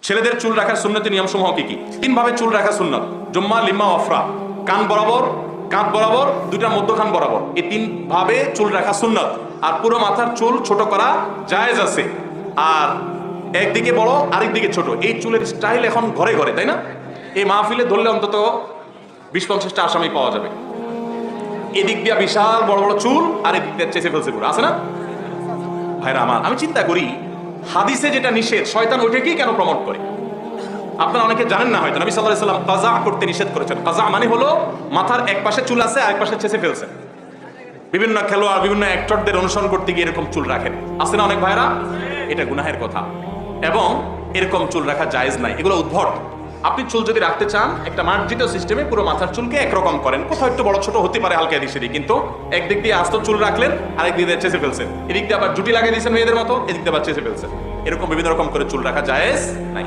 ছেলেদের চুল রাখার সুন্নতি নিয়ম সমূহ কি কি? তিন ভাবে চুল রাখা সুন্নত: জুম্মা, লিম্মা, অফরা। কান বরাবর, কাঁধ বরাবর, দুইটা মধ্যখান বরাবর, এই তিন ভাবে চুল রাখা সুন্নত। আর পুরো মাথার চুল ছোট করা জায়েজ আছে। আর একদিকে বড় আরেকদিকে ছোট, এই চুলের স্টাইল এখন ঘরে ঘরে, তাই না? এই মাহফিলে ধরলে অন্তত 20-50টা আসামি পাওয়া যাবে। এদিক দিয়া বিশাল বড় বড় চুল, আর এদিক দিয়ে চেঁচে ফেলছে পুরো, আছে না ভাইরা আমার? আমি চিন্তা করি, হাদিসে যেটা নিষেধ, শয়তান ওইটাকেই কেন প্রমোট করে? আপনারা অনেকে জানেন না হয়তো, নবী সাল্লাল্লাহু আলাইহি ওয়াসাল্লাম কাযা করতে নিষেধ করেছেন। কাযা মানে হলো মাথার এক পাশে চুল আছে আর এক পাশে চেঁচে ফেলছেন। বিভিন্ন খেলোয়াড়, বিভিন্ন অ্যাক্টরদের অনুসরণ করতে গিয়ে এরকম চুল রাখেন, আছে না অনেক ভাইরা? এটা গুনাহের কথা, এবং এরকম চুল রাখা জায়েজ নাই, এগুলো উদ্ভট। আপনি চুল যদি রাখতে চান, একটা মার্জিত সিস্টেমে পুরো মাথার চুলকে একরকম করেন। কোথাও একটু বড় ছোট হতে পারে, হালকা এদিক সেদিক, কিন্তু একদিক দিয়ে আস্ত চুল রাখলেন, আরেক দিক দিয়ে চেঁচে ফেলছেন, এদিক দিয়ে আবার জুটি লাগিয়ে দিয়েছেন মেয়েদের মতো, এদিক দিয়ে আবার চেঁচে ফেলছেন। এরকম বিভিন্ন রকম করে চুল রাখা জায়েজ নাই।